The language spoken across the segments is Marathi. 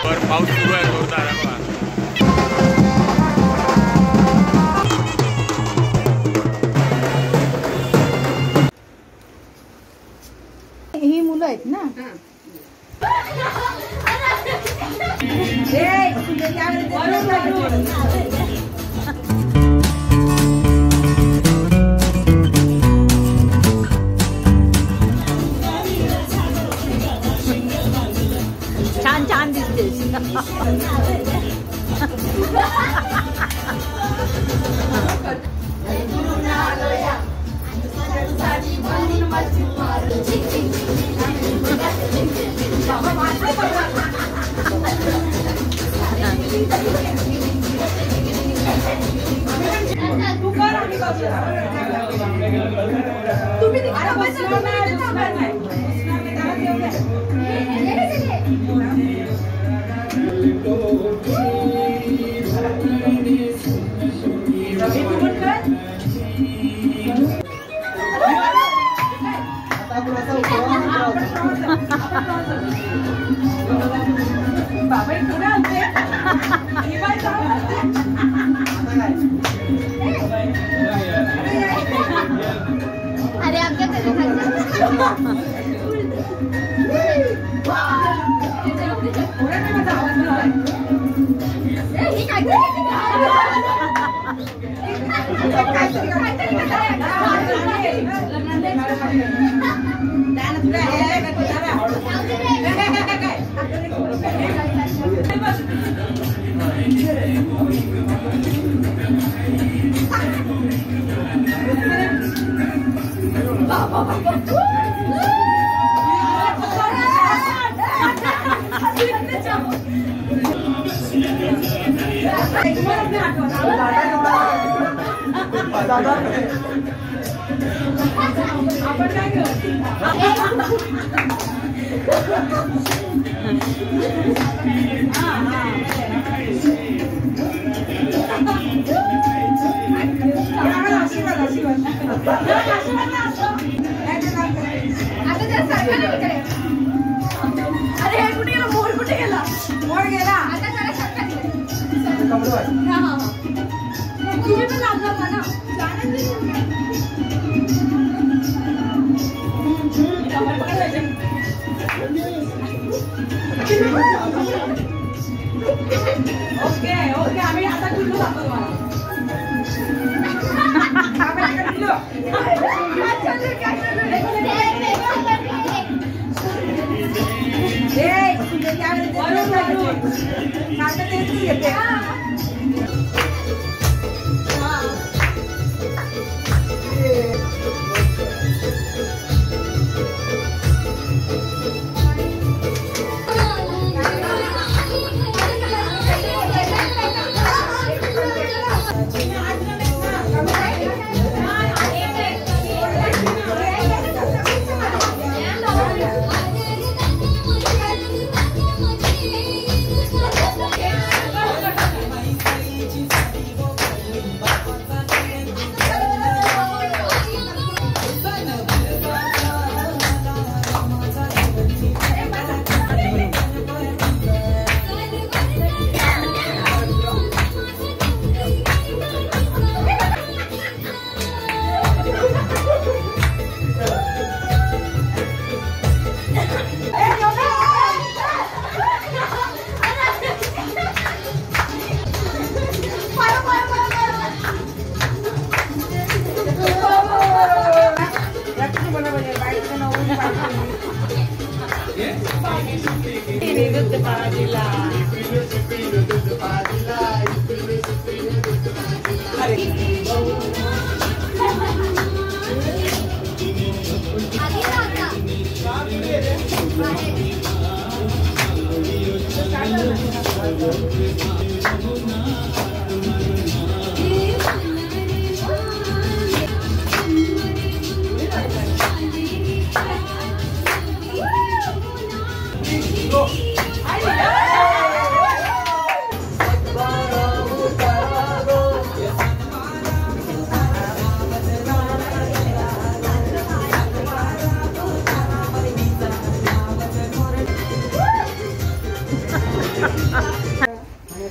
पाऊस सुरू आहे जोरदार आहे बघा. ही मुलं आहेत ना. छान छान दिसतेस. अरे आपल्या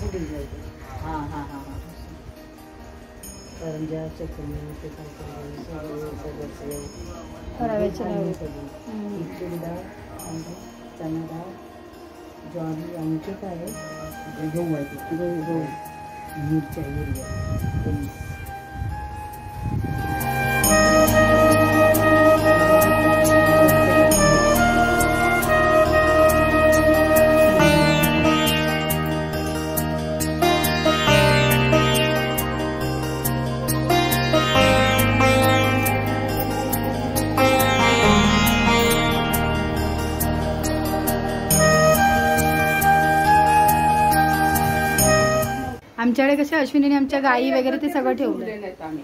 पुढे जायचं. हा हा हा हा करंजा चकली ते रव्याची लाडू. तुरी डाळ चणा डाळ ज्वारी आमचे काय आहे गहू आहे गहू मिरच्या हिरव्या आमच्याकडे कशा अश्विनीने आमच्या गायी वगैरे ते सगळं ठेवलं,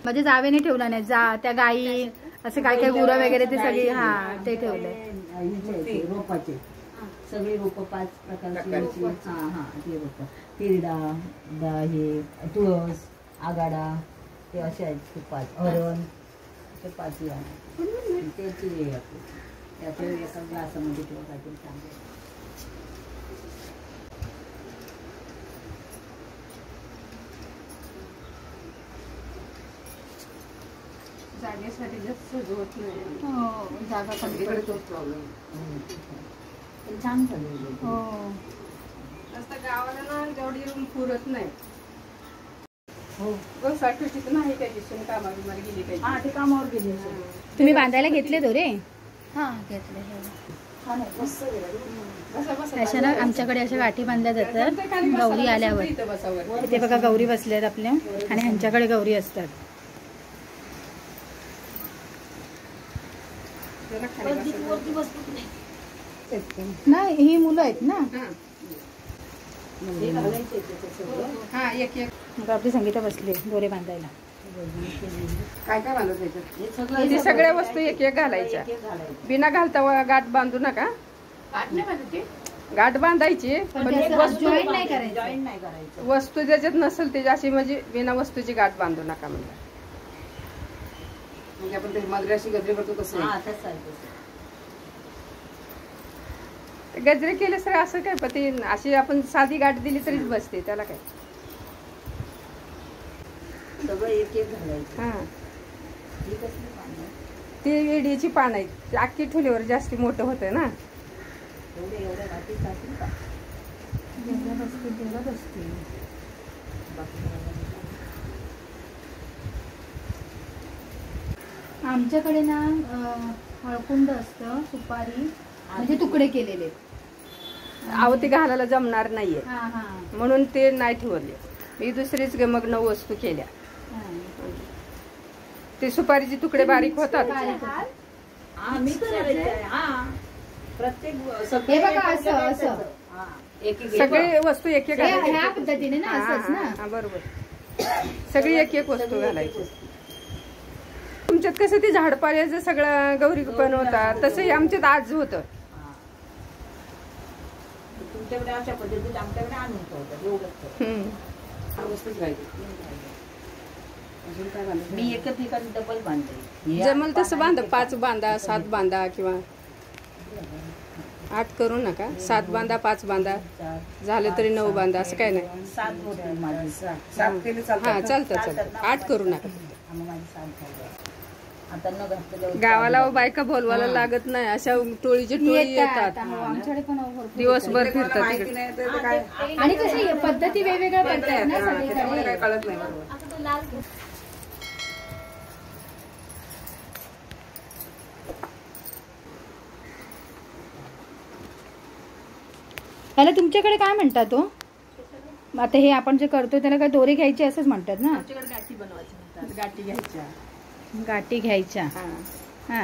म्हणजे जावेने ठेवलं नाही, जा त्या गायी असं काय काय गुरं वगैरे ते सगळी हा ते ठेवलंय. रोपाचे सगळे रोप 5 प्रकारची. हा हा ते रोप तिरडा हे तुळस आगाडा ते असे आहेत ते 5 हरण ते 5 त्याची त्याचे एका ग्लासामध्ये ठेवून काहीतरी चांगलं. जागेसाठी जास्त सजवत नाही. जागा सगळीकडे तोच प्रॉब्लेम. पण छान झालं. हो असं गावाला ना जेवढी रूम पुरत नाही. हो गोसाठीत नाही काही दिसून कामाला गेली काही. हा ते कामावर गेले. तुम्ही बांधायला घेतले दोरे? हा घेतले. छान आहे मस्त अशा ना आमच्याकडे अशा गाठी बांधल्या जातात गौरी आल्यावर. इथे बघा गौरी बसल्यात आपल्या आणि ह्यांच्याकडे गौरी असतात. नाही ही मुलं आहेत ना. हा एक एक मग आपली संगीता बसली दोरे बांधायला. काय काय बांधत त्याच्यात सगळ्या वस्तू एक एक घालायच्या. बिना घालता गाठ बांधू नका. गाठ बांधायची पण जॉईन नाही करायचं. वस्तू ज्याच्यात नसेल त्याची अशी म्हणजे बिना वस्तूची गाठ बांधू नका म्हणजे आपण ते मगराशी गजरे करतो तसं. गजरे केले सर असं काय पण ते अशी आपण साधी गाठ दिली तरीच बसते त्याला काय. सगळं एक एक घालायचं. हा ती वेडीची पान आहेत अख्खी ठेवल्यावर जास्त मोठं होतं ना. एवढ्या गाठी जातील का? आमच्याकडे ना हळकुंड असतं सुपारी म्हणजे तुकडे केलेले. अहो ते घालायला जमणार नाहीये हा हा म्हणून ते नाही ठेवले. मी दुसरीच मग वस्तू केल्या. ते सुपारीचे तुकडे बारीक होतात. प्रत्येक हे बघा असं असं सगळे वस्तू एक एक ह्या पद्धतीने ना असंच ना. हा बरोबर सगळी एक एक वस्तू घालायची. तुमच्यात कसं ते झाडपाल्याचं सगळं गौरी पण होता तसंही आमच्यात आज होतं. तुमच्याकडे अशा पद्धतीत आमच्याकडे आणून ठेवतात एवढंच. मी एका ठिकाणी डबल बांधते. जमल तसं बांधा 5 बांधा 7 बांधा किंवा 8 करू नका. 7 बांधा 5 बांधा झालं तरी 9 बांधा असं काय नाही. 7 होते माझी. हा चालतं 8 करू नका. आता न घातलेलं गावाला बायका बोलवायला लागत नाही. अशा टोळीची टोळी येतात आमच्याकडे पण भरपूर दिवसभर फिरतात तिकडे. आणि कसं पद्धती वेगवेगळ्या पडतात ना सगळीकडे. कळत नाही बरोबर. ह्याला तुमच्याकडे काय म्हणतात तो? आता हे आपण जे करतो त्याला काय दोरे घ्यायचे असंच म्हणतात ना. गाठी बनवायची म्हणतात. गाठी घ्यायच्या. गाठी घ्यायच्या. हा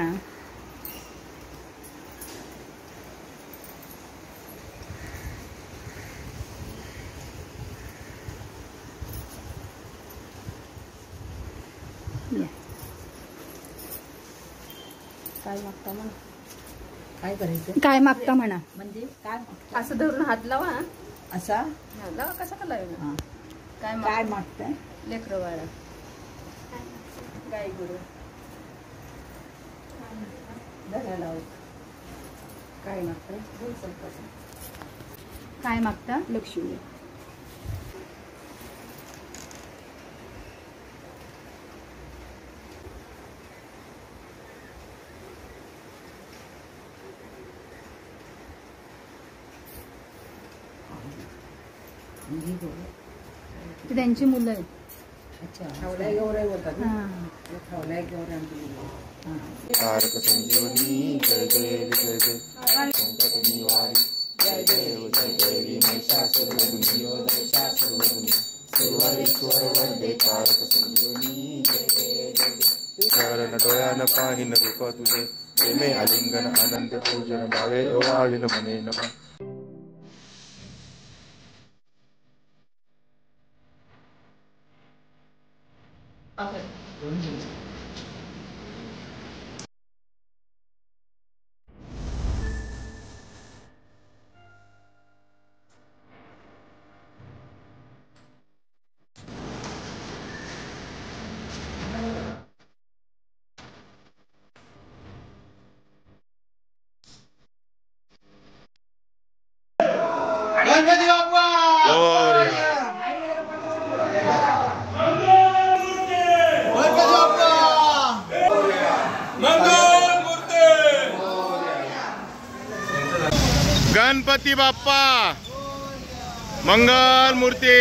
काय मागता म्हणा. काय करायचं? काय मागता म्हणा. म्हणजे काय असं धरून हात लावा. असा लावा कसा का लावा. काय मागताय? लेकरं वाळा गाय गुरु काय मागताय? काय मागता? लक्ष्मी ही गौर. ती त्यांची मुलं आहेत. अच्छा. ठेवलाय गौराई बोलतात ना. हा. ठेवलाय गौराई आमची मुलगी. हां. तारक संजीवनी जय देव जय जय संकट निवारी जय देव जय देवी महिषासुरमर्दिनी महिषासुरमर्दिनी सर्वेश्वर वंदे तारक संजीवनी जय देव जय जय चरण डोळ्यान पाहिन रूप तुझे प्रेमे आलिंगन आनंद पूजन भावे ओवाळीन मने नमः. गणपती बाप्पा मंगल मूर्ती.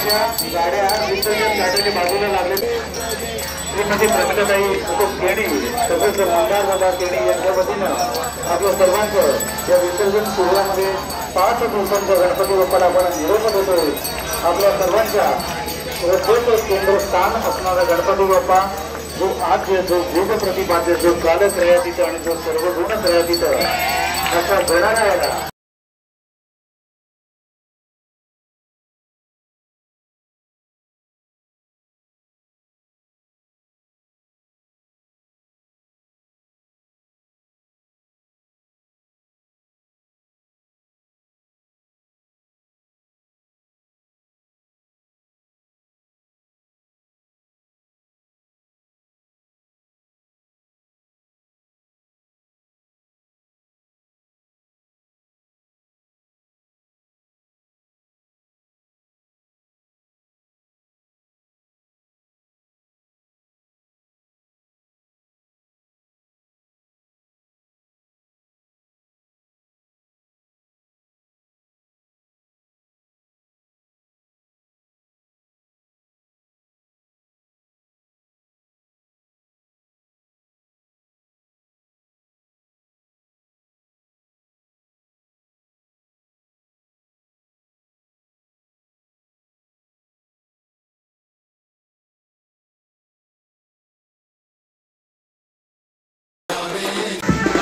गणपतीच्या गाड्या विसर्जन घाटाच्या बाजूला लागले. श्रीमती प्रमिलाताई केणी तसेच मंदार बाबा केणी यांच्या वतीनं आपल्या सर्वांचं या विसर्जन सोहळ्यामध्ये 5 दिवसांच्या गणपती बाप्पाला आपण निरोप देतोय. आपल्या सर्वांच्या श्रद्धेचं केंद्रस्थान असणारा गणपती बाप्पा जो आज जो भूत प्रतिपाद्य जो कालत्रयातीत आणि जो सर्व गुणत्रयातीत अशा गणरायाला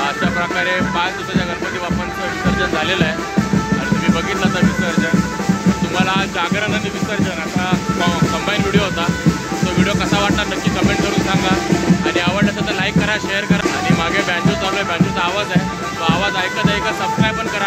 अशा प्रकारे 5 दिवसाच्या गणपती बाप्पांचं विसर्जन झालेलं आहे आणि तुम्ही बघितलं तर विसर्जन. तुम्हाला जागरण आणि विसर्जन असा कंबाईन व्हिडिओ होता. तो व्हिडिओ कसा वाटला नक्की कमेंट करून सांगा आणि आवडला असेल तर लाईक करा, शेअर करा. आणि मागे बँजो चालू आहे, बँजोचा आवाज आहे. तो आवाज ऐकत सबस्क्राईब पण करा.